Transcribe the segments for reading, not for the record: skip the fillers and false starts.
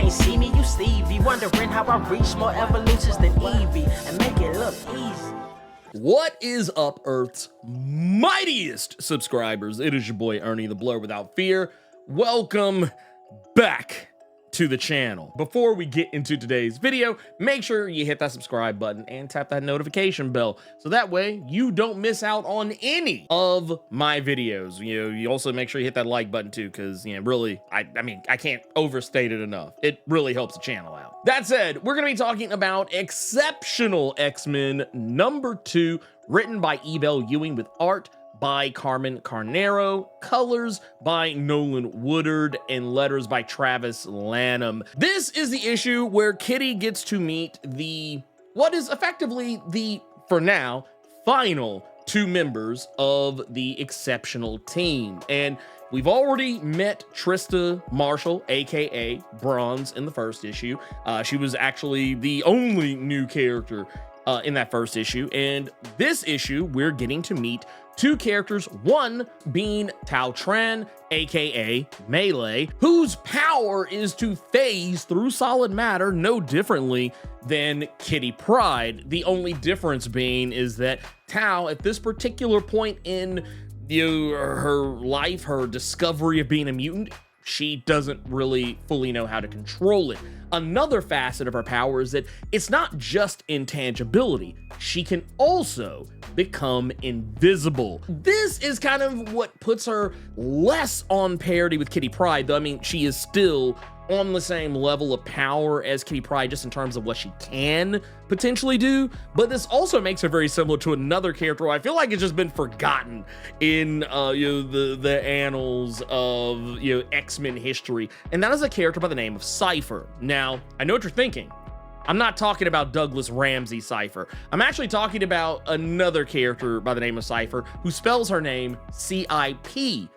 ain't see me, you Stevie. Wondering how I reach more evolutions than Eevee and make it look easy. What is up, Earth's mightiest subscribers? It is your boy Ernie the Blerd without fear. Welcome back to the channel. Before we get into today's video, make sure you hit that subscribe button and tap that notification bell so that way you don't miss out on any of my videos. You also make sure you hit that like button too, because really, I mean, I can't overstate it enough. It really helps the channel out. That said, we're gonna be talking about Exceptional X-Men #2, written by Ebel Ewing with art by Carmen Carnero, colors by Nolan Woodard, and letters by Travis Lanham. This is the issue where Kitty gets to meet what is effectively for now, final 2 members of the Exceptional team. And we've already met Trista Marshall, aka Bronze, in the first issue. She was actually the only new character in that first issue. And this issue, we're getting to meet 2 characters, one being Tao Tran, aka Melee, whose power is to phase through solid matter no differently than Kitty Pryde. The only difference being is that Tao, at this particular point in her life, her discovery of being a mutant, she doesn't really fully know how to control it. Another facet of her power is that it's not just intangibility. She can also become invisible. This is kind of what puts her less on parity with Kitty Pryde, though. I mean, she is still on the same level of power as Kitty Pryde, just in terms of what she can potentially do. But this also makes her very similar to another character who I feel like it's just been forgotten in the annals of X-Men history, and that is a character by the name of Cypher. Now, I know what you're thinking. I'm not talking about Douglas Ramsey Cypher. I'm actually talking about another character by the name of Cypher who spells her name Cipher,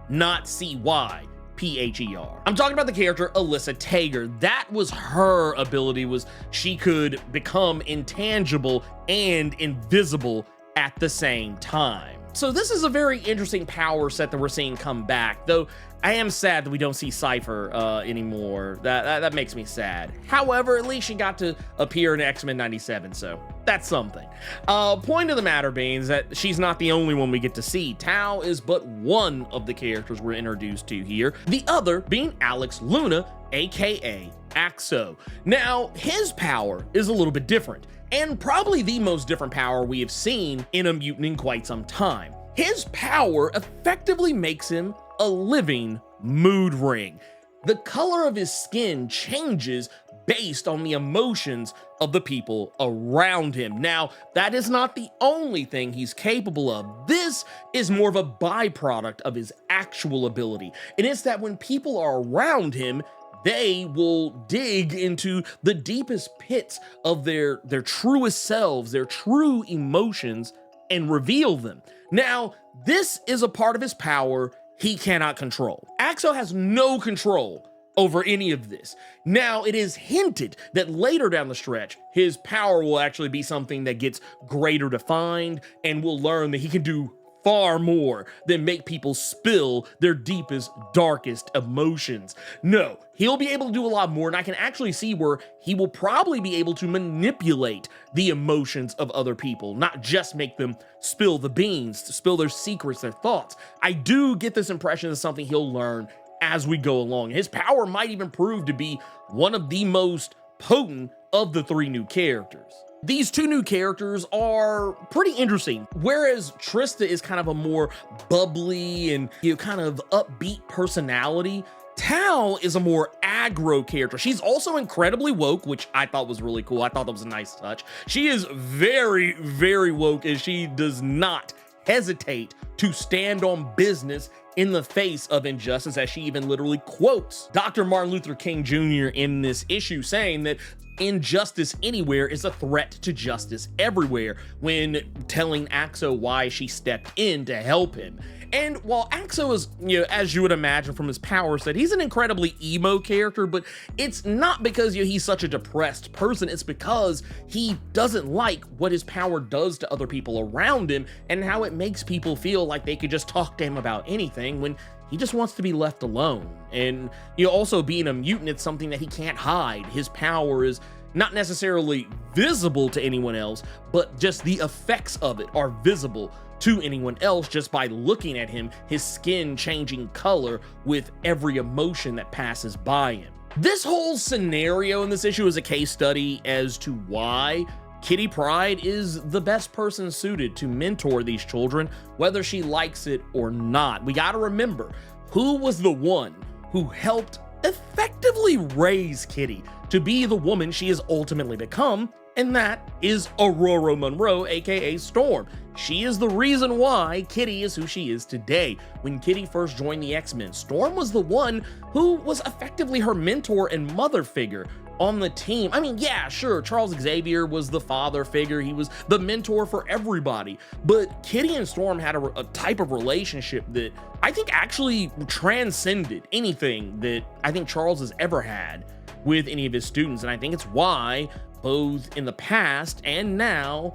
not Cypher. I'm talking about the character Alyssa Tager. That was her ability, was she could become intangible and invisible at the same time. So this is a very interesting power set that we're seeing come back, though I am sad that we don't see Cypher anymore. That makes me sad. However, at least she got to appear in X-Men 97, so that's something. Point of the matter being is that she's not the only one we get to see. Tao is but one of the characters we're introduced to here, the other being Alex Luna, aka Axo. Now, his power is a little bit different, and probably the most different power we have seen in a mutant in quite some time. His power effectively makes him a living mood ring. The color of his skin changes based on the emotions of the people around him. Now, that is not the only thing he's capable of. This is more of a byproduct of his actual ability. And it's that when people are around him, they will dig into the deepest pits of their truest selves, their true emotions, and reveal them. Now, this is a part of his power he cannot control. Axo has no control over any of this. Now, it is hinted that later down the stretch, his power will actually be something that gets greater defined, and we'll learn that he can do far more than make people spill their deepest, darkest emotions. No, he'll be able to do a lot more, and I can actually see where he will probably be able to manipulate the emotions of other people, not just make them spill the beans, to spill their secrets, their thoughts. I do get this impression as something he'll learn as we go along. His power might even prove to be one of the most potent of the 3 new characters. These 2 new characters are pretty interesting. Whereas Trista is kind of a more bubbly and kind of upbeat personality, Tao is a more aggro character. She's also incredibly woke, which I thought was really cool. I thought that was a nice touch. She is very, very woke, and she does not hesitate to stand on business in the face of injustice, as she even literally quotes Dr. Martin Luther King Jr. in this issue, saying that injustice anywhere is a threat to justice everywhere, when telling Axo why she stepped in to help him. And while Axo is, as you would imagine from his power set, he's an incredibly emo character, but it's not because he's such a depressed person. It's because he doesn't like what his power does to other people around him and how it makes people feel like they could just talk to him about anything when he just wants to be left alone. And, also being a mutant, it's something that he can't hide. His power is not necessarily visible to anyone else, but just the effects of it are visible to anyone else just by looking at him, his skin changing color with every emotion that passes by him. This whole scenario in this issue is a case study as to why Kitty Pryde is the best person suited to mentor these children, whether she likes it or not. We gotta remember, who was the one who helped effectively raise Kitty to be the woman she has ultimately become, and that is Aurora Monroe, aka Storm. She is the reason why Kitty is who she is today. When Kitty first joined the X-Men, Storm was the one who was effectively her mentor and mother figure on the team. I mean, yeah, sure, Charles Xavier was the father figure, he was the mentor for everybody, but Kitty and Storm had a type of relationship that I think actually transcended anything that I think Charles has ever had with any of his students, and I think it's why both in the past and now,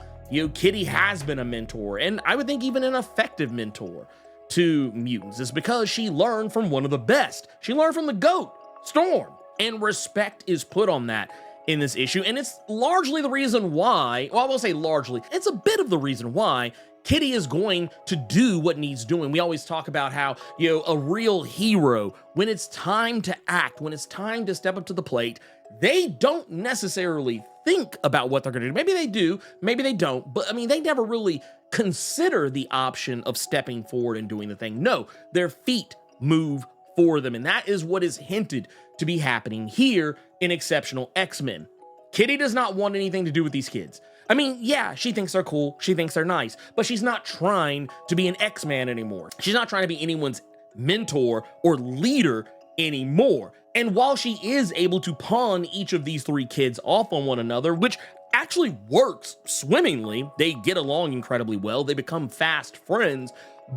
Kitty has been a mentor, and I would think even an effective mentor to mutants. It's because she learned from one of the best. She learned from the GOAT, Storm, and respect is put on that in this issue, and it's largely the reason why, well, I won't say largely, it's a bit of the reason why Kitty is going to do what needs doing. We always talk about how, a real hero, when it's time to act, when it's time to step up to the plate, they don't necessarily think about what they're gonna do. Maybe they do, maybe they don't, but I mean, they never really consider the option of stepping forward and doing the thing. No, their feet move for them, and that is what is hinted to be happening here in Exceptional X-Men. Kitty does not want anything to do with these kids. I mean, yeah, she thinks they're cool, she thinks they're nice, but she's not trying to be an X-Man anymore. She's not trying to be anyone's mentor or leader anymore. And while she is able to pawn each of these three kids off on one another, which actually works swimmingly, they get along incredibly well, they become fast friends,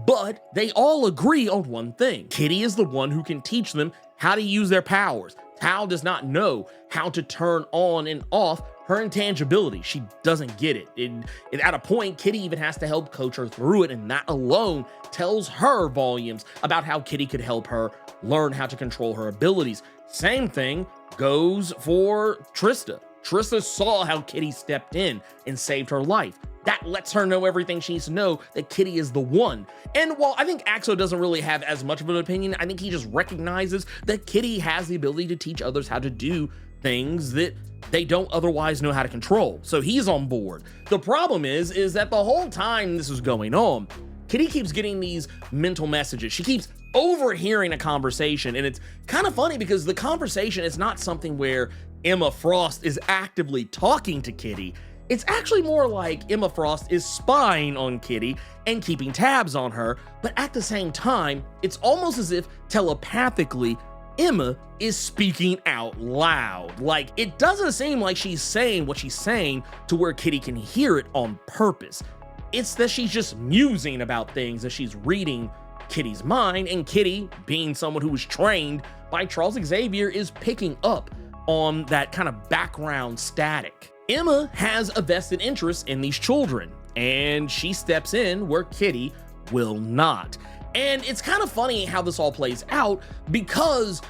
but they all agree on one thing. Kitty is the one who can teach them how to use their powers. Tao does not know how to turn on and off her intangibility. She doesn't get it. And at a point, Kitty even has to help coach her through it, and that alone tells her volumes about how Kitty could help her learn how to control her abilities. Same thing goes for Trista. Trista saw how Kitty stepped in and saved her life. That lets her know everything she needs to know, that Kitty is the one. And while I think Axo doesn't really have as much of an opinion, I think he just recognizes that Kitty has the ability to teach others how to do things that they don't otherwise know how to control. So he's on board. The problem is that the whole time this is going on, Kitty keeps getting these mental messages. She keeps overhearing a conversation, and it's kind of funny because the conversation is not something where Emma Frost is actively talking to Kitty. It's actually more like Emma Frost is spying on Kitty and keeping tabs on her, but at the same time, it's almost as if telepathically Emma is speaking out loud. Like, it doesn't seem like she's saying what she's saying to where Kitty can hear it on purpose. It's that she's just musing about things as she's reading Kitty's mind, and Kitty, being someone who was trained by Charles Xavier, is picking up on that kind of background static. Emma has a vested interest in these children, and she steps in where Kitty will not. And it's kind of funny how this all plays out, because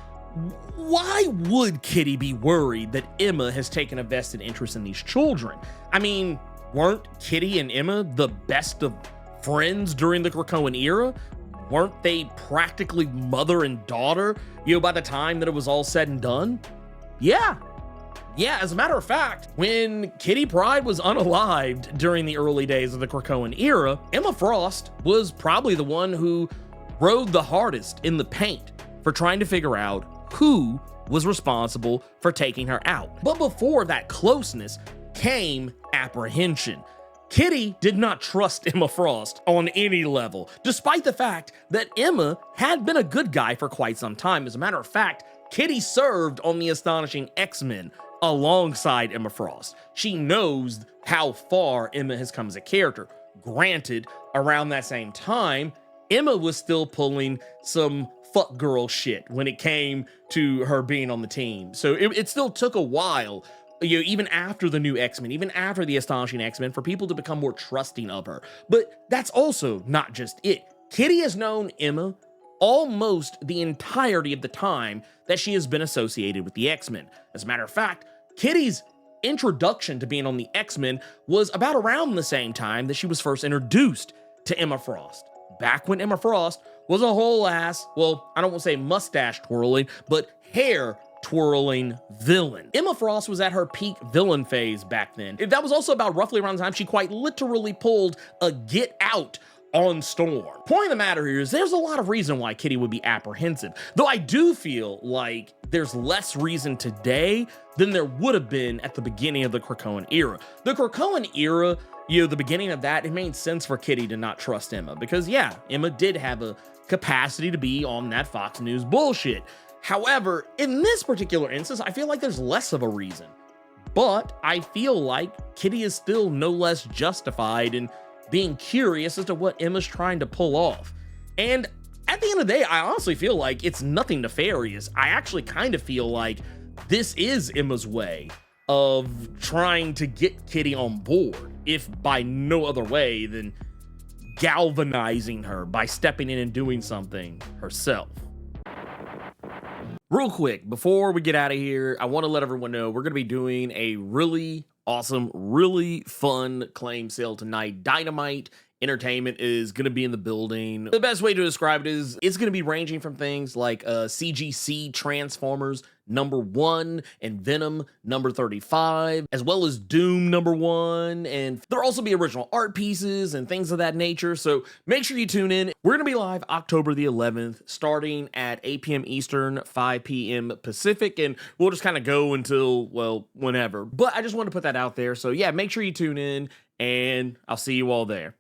why would Kitty be worried that Emma has taken a vested interest in these children? I mean, weren't Kitty and Emma the best of friends during the Krakoan era? Weren't they practically mother and daughter, by the time that it was all said and done? Yeah, as a matter of fact, when Kitty Pryde was unalived during the early days of the Krakoan era, Emma Frost was probably the one who rode the hardest in the paint for trying to figure out who was responsible for taking her out. But before that closeness came apprehension. Kitty did not trust Emma Frost on any level, despite the fact that Emma had been a good guy for quite some time. As a matter of fact, Kitty served on the Astonishing X-Men alongside Emma Frost. She knows how far Emma has come as a character. Granted, around that same time, Emma was still pulling some fuck girl shit when it came to her being on the team. So it still took a while, even after the new X-Men, even after the Astonishing X-Men, for people to become more trusting of her. But that's also not just it. Kitty has known Emma almost the entirety of the time that she has been associated with the X-Men. As a matter of fact, Kitty's introduction to being on the X-Men was about around the same time that she was first introduced to Emma Frost. Back when Emma Frost was a whole ass, well, I don't want to say mustache twirling, but hair twirling villain. Emma Frost was at her peak villain phase back then. That was also about roughly around the time she quite literally pulled a Get Out on Storm. Point of the matter here is there's a lot of reason why Kitty would be apprehensive, though I do feel like there's less reason today than there would have been at the beginning of the Krakoan era. The Krakoan era, the beginning of that, it made sense for Kitty to not trust Emma because, yeah, Emma did have a capacity to be on that Fox News bullshit. However, in this particular instance, I feel like there's less of a reason. But I feel like Kitty is still no less justified in being curious as to what Emma's trying to pull off. And at the end of the day, I honestly feel like it's nothing nefarious. I actually kind of feel like this is Emma's way of trying to get Kitty on board, if by no other way than galvanizing her by stepping in and doing something herself. Real quick, before we get out of here, I want to let everyone know we're going to be doing a really awesome, really fun claim sale tonight. Dynamite Entertainment is going to be in the building. The best way to describe it is it's going to be ranging from things like CGC Transformers #1 and Venom #35, as well as Doom #1, and there'll also be original art pieces and things of that nature, so make sure you tune in. We're going to be live October the 11th, starting at 8 p.m. Eastern, 5 p.m. Pacific, and we'll just kind of go until, well, whenever. But I just want to put that out there, so yeah, make sure you tune in, and I'll see you all there.